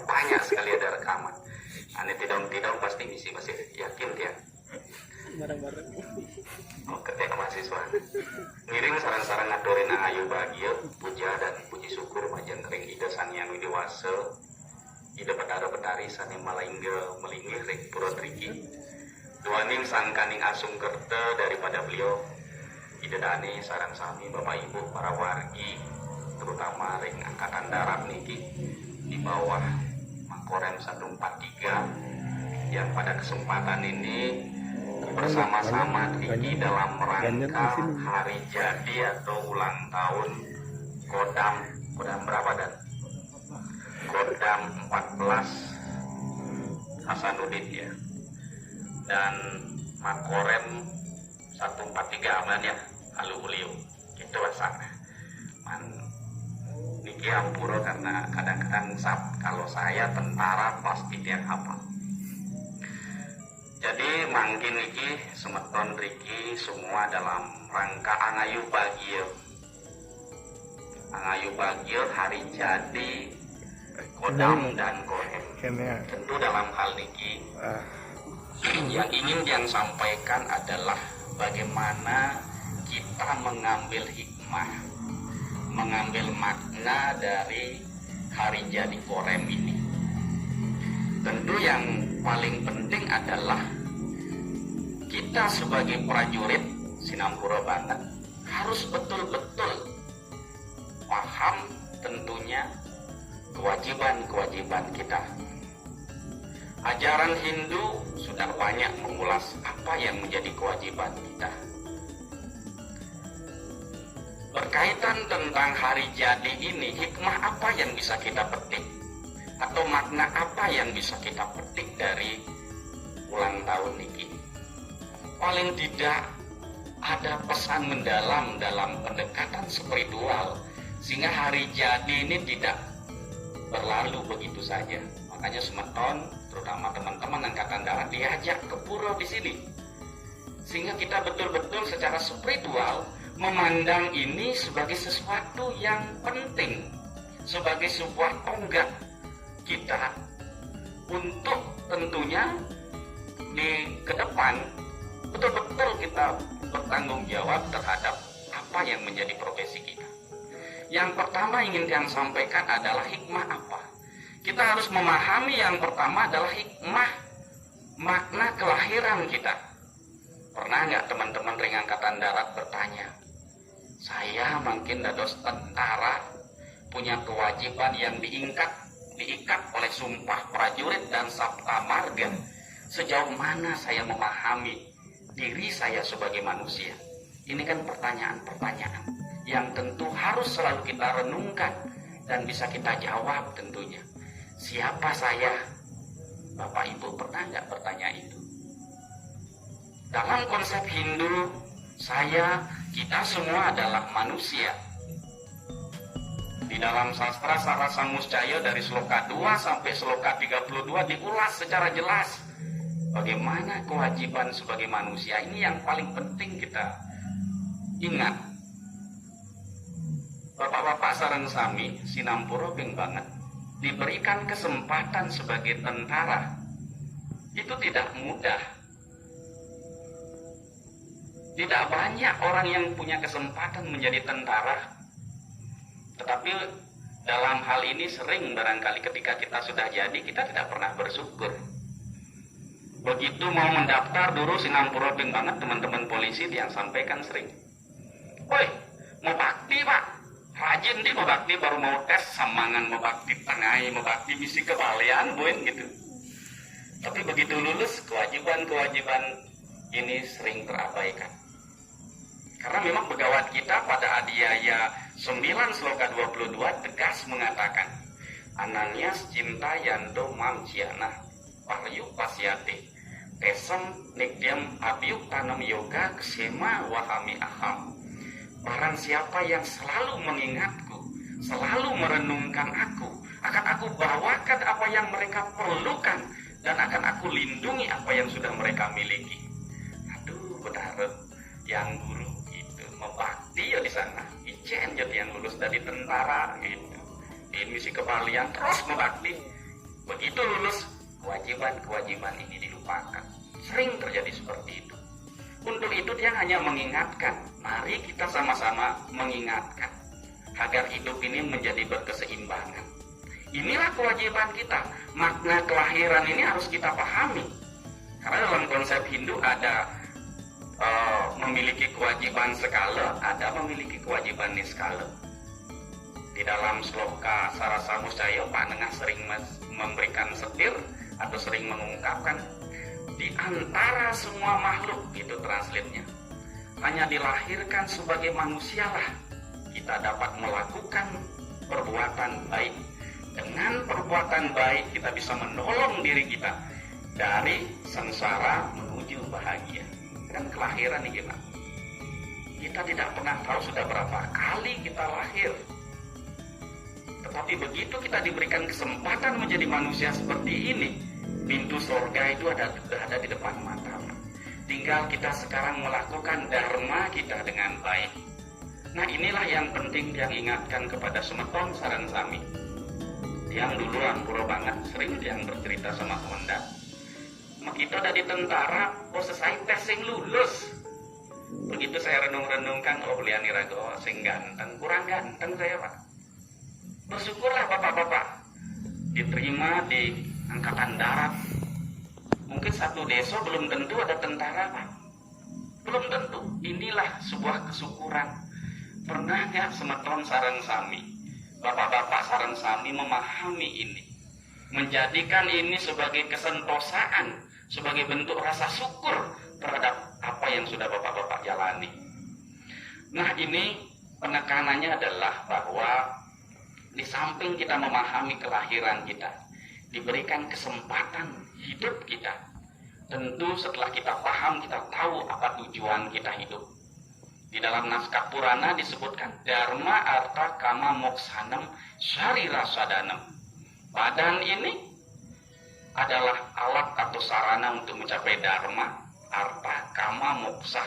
banyak sekali ada rekaman. Ane tidak pasti misi masih yakin dia. Bareng-bareng. Oh, ketika mahasiswa ngiring sarang-sarang ngadorin ayu bahagia puja dan puji syukur majan ring ida sanian widewase ida betara-betari sani malingga melinggih ring pura triki duaning sang kaning asung kerta daripada beliau ida dani sarang sami bapak ibu para wargi terutama ring angkatan darat niki di bawah Makorem 143 yang pada kesempatan ini bersama-sama Triki dalam rangka hari jadi atau ulang tahun Kodam berapa dan Kodam 14 Hasanuddin ya, dan Makorem 143 aman ya Halu Uliu gitu sana niki ampuro karena kadang-kadang kalau saya tentara pasti dia hafal. Jadi mangkin iki semeton Riki semua dalam rangka Angayu Bagio. Angayu Bagio hari jadi Kodam dan Korem. Tentu dalam hal niki yang ingin yang sampaikan adalah bagaimana kita mengambil hikmah, mengambil makna dari hari jadi Korem ini. Tentu yang paling penting adalah kita sebagai prajurit Sinampura Banten harus betul-betul paham tentunya kewajiban-kewajiban kita. Ajaran Hindu sudah banyak mengulas apa yang menjadi kewajiban kita. Berkaitan tentang hari jadi ini, hikmah apa yang bisa kita petik? Atau makna apa yang bisa kita petik dari ulang tahun niki? Paling tidak ada pesan mendalam dalam pendekatan spiritual sehingga hari jadi ini tidak berlalu begitu saja. Makanya semeton, terutama teman-teman angkatan darat diajak ke pura di sini sehingga kita betul-betul secara spiritual memandang ini sebagai sesuatu yang penting, sebagai sebuah tonggak kita untuk tentunya di ke depan betul-betul kita bertanggung jawab terhadap apa yang menjadi profesi kita. Yang pertama ingin yang sampaikan adalah hikmah apa? Kita harus memahami yang pertama adalah hikmah makna kelahiran kita. Pernah nggak teman-teman ring angkatan darat bertanya, saya mungkin dados tentara punya kewajiban yang diikat oleh sumpah prajurit dan sabta marga. Sejauh mana saya memahami diri saya sebagai manusia? Ini kan pertanyaan-pertanyaan yang tentu harus selalu kita renungkan dan bisa kita jawab tentunya. Siapa saya? Bapak Ibu pernah nggak bertanya itu? Dalam konsep Hindu, kita semua adalah manusia. Di dalam sastra Sarasa Muscaya dari sloka 2 sampai sloka 32 diulas secara jelas bagaimana kewajiban sebagai manusia. Ini yang paling penting kita ingat. Bapak-bapak sareng sami Sinampura ping banget diberikan kesempatan sebagai tentara. Itu tidak mudah. Tidak banyak orang yang punya kesempatan menjadi tentara. Tetapi dalam hal ini sering barangkali ketika kita sudah jadi, kita tidak pernah bersyukur. Begitu mau mendaftar dulu Sinampura ping banget teman-teman polisi yang sampaikan sering. Woi, mau bakti pak, rajin di mau bakti, baru mau tes samangan mau bakti tengai, mau bakti misi kebalian buin gitu. Tapi begitu lulus kewajiban-kewajiban ini sering terabaikan. Karena memang begawat kita pada adiaya 9 sloka 22 tegas mengatakan Ananias cinta yando mam ciana paryuk pasyate tesem nikdiam abiuk tanam yoga ksema wahami aham. Barang siapa yang selalu mengingatku, selalu merenungkan aku, akan aku bawakan apa yang mereka perlukan dan akan aku lindungi apa yang sudah mereka miliki. Aduh, benar yang guru itu membakti ya di sana. Ijen jadi yang lulus dari tentara gitu. Di misi kebalian terus membakti. Begitu lulus, kewajiban-kewajiban ini dilupakan. Sering terjadi seperti itu. Untuk itu dia hanya mengingatkan, mari kita sama-sama mengingatkan agar hidup ini menjadi berkeseimbangan. Inilah kewajiban kita. Makna kelahiran ini harus kita pahami. Karena dalam konsep Hindu ada memiliki kewajiban skala, ada memiliki kewajiban niskala. Di dalam sloka Sarasa Muscaya, Panengah sering memberikan setir atau sering mengungkapkan, di antara semua makhluk, itu translate-nya, hanya dilahirkan sebagai manusialah kita dapat melakukan perbuatan baik. Dengan perbuatan baik kita bisa menolong diri kita dari sengsara menuju bahagia. Kan kelahiran nih gimana? Kita tidak pernah tahu sudah berapa kali kita lahir. Tetapi begitu kita diberikan kesempatan menjadi manusia seperti ini, pintu surga itu ada di depan mata. Tinggal kita sekarang melakukan dharma kita dengan baik. Nah, inilah yang penting yang ingatkan kepada semeton sareng sami. Yang dulu ampura banget, sering yang bercerita sama Honda. Kita ada di tentara, selesai tes sing lulus. Begitu saya renung-renungkan, beliau niraga sing ganteng, kurang ganteng saya Pak. Bersyukurlah bapak-bapak diterima di angkatan darat. Mungkin satu desa belum tentu ada tentara Pak. Belum tentu. Inilah sebuah kesyukuran. Pernah nggak semeton sareng sami, bapak-bapak sareng sami memahami ini, menjadikan ini sebagai kesentosaan, sebagai bentuk rasa syukur terhadap apa yang sudah bapak-bapak jalani. Nah, ini penekanannya adalah bahwa di samping kita memahami kelahiran kita, diberikan kesempatan hidup kita. Tentu setelah kita paham, kita tahu apa tujuan kita hidup. Di dalam naskah Purana disebutkan Dharma Artha Kama Moksanam Syarira Sadanam. Badan ini adalah alat atau sarana untuk mencapai dharma, artha, kama, moksa.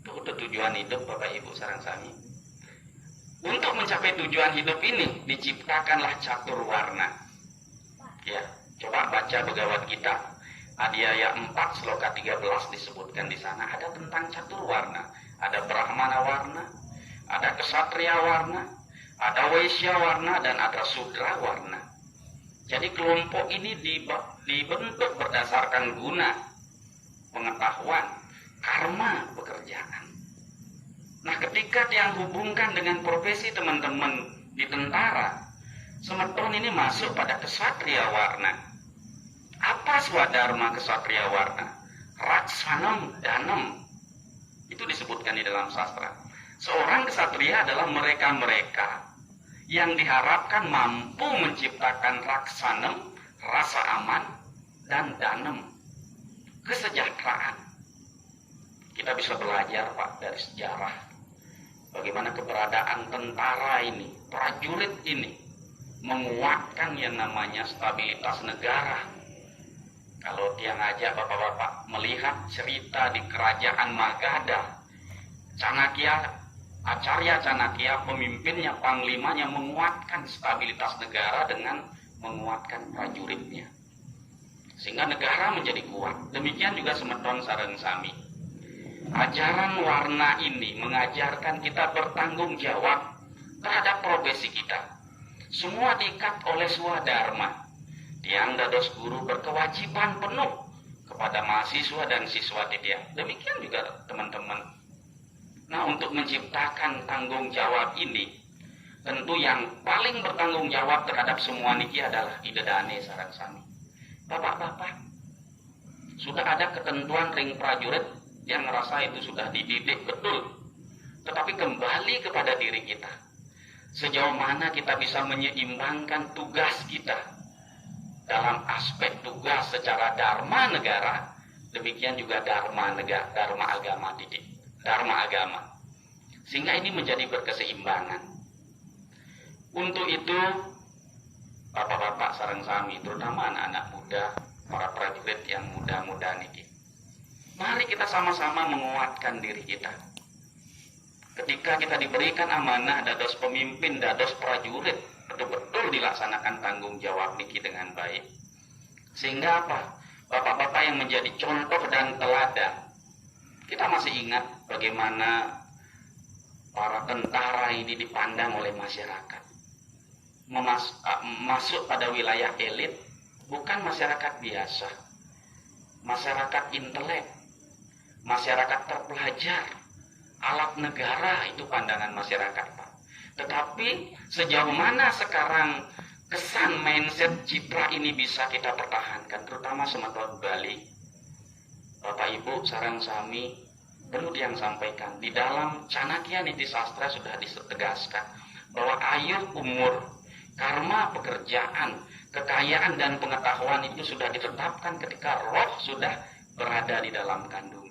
Itu tujuan hidup Bapak Ibu sareng sami. Untuk mencapai tujuan hidup ini diciptakanlah catur warna. Ya, coba baca Bhagavad Gita. Adhyaya 4 sloka 13 disebutkan di sana ada tentang catur warna. Ada Brahmana warna, ada Ksatria warna, ada Waisya warna, dan ada Sudra warna. Jadi kelompok ini dibentuk berdasarkan guna, pengetahuan, karma, pekerjaan. Nah, ketika yang hubungkan dengan profesi teman-teman di tentara, semeton ini masuk pada Ksatria warna. Apa swadharma Ksatria warna? Raksanam danam. Itu disebutkan di dalam sastra. Seorang ksatria adalah mereka-mereka yang diharapkan mampu menciptakan raksanam, rasa aman, dan danam, kesejahteraan. Kita bisa belajar Pak dari sejarah bagaimana keberadaan tentara ini, prajurit ini menguatkan yang namanya stabilitas negara. Kalau dia ngajak bapak-bapak melihat cerita di kerajaan Magadha, Acarya Canakya, pemimpinnya, panglimanya menguatkan stabilitas negara dengan menguatkan prajuritnya. Sehingga negara menjadi kuat. Demikian juga semeton sareng sami. Ajaran warna ini mengajarkan kita bertanggung jawab terhadap profesi kita. Semua diikat oleh swadharma. Tiang dados guru berkewajiban penuh kepada mahasiswa dan siswa didik. Demikian juga teman-teman. Nah, untuk menciptakan tanggung jawab ini, tentu yang paling bertanggung jawab terhadap semua niki adalah idedane sareng sami. Bapak-bapak, sudah ada ketentuan ring prajurit yang merasa itu sudah dididik betul. Tetapi kembali kepada diri kita. Sejauh mana kita bisa menyeimbangkan tugas kita dalam aspek tugas secara dharma negara, demikian juga dharma agama didik, dharma agama. Sehingga ini menjadi berkeseimbangan. Untuk itu, bapak-bapak sareng sami, terutama anak-anak muda, para prajurit yang muda-muda niki, mari kita sama-sama menguatkan diri kita. Ketika kita diberikan amanah dados pemimpin, dados prajurit, betul-betul dilaksanakan tanggung jawab niki dengan baik. Sehingga apa? Bapak-bapak yang menjadi contoh dan teladan. Kita masih ingat bagaimana para tentara ini dipandang oleh masyarakat. Masuk pada wilayah elit, bukan masyarakat biasa. Masyarakat intelek, masyarakat terpelajar, alat negara, itu pandangan masyarakat, Pak. Tetapi sejauh mana sekarang kesan mindset citra ini bisa kita pertahankan, terutama Sumatera Bali. Bapak Ibu, sarang sami perlu yang sampaikan, di dalam Canakya Niti Sastra sudah ditegaskan bahwa ayu umur, karma pekerjaan, kekayaan dan pengetahuan itu sudah ditetapkan ketika roh sudah berada di dalam kandungan.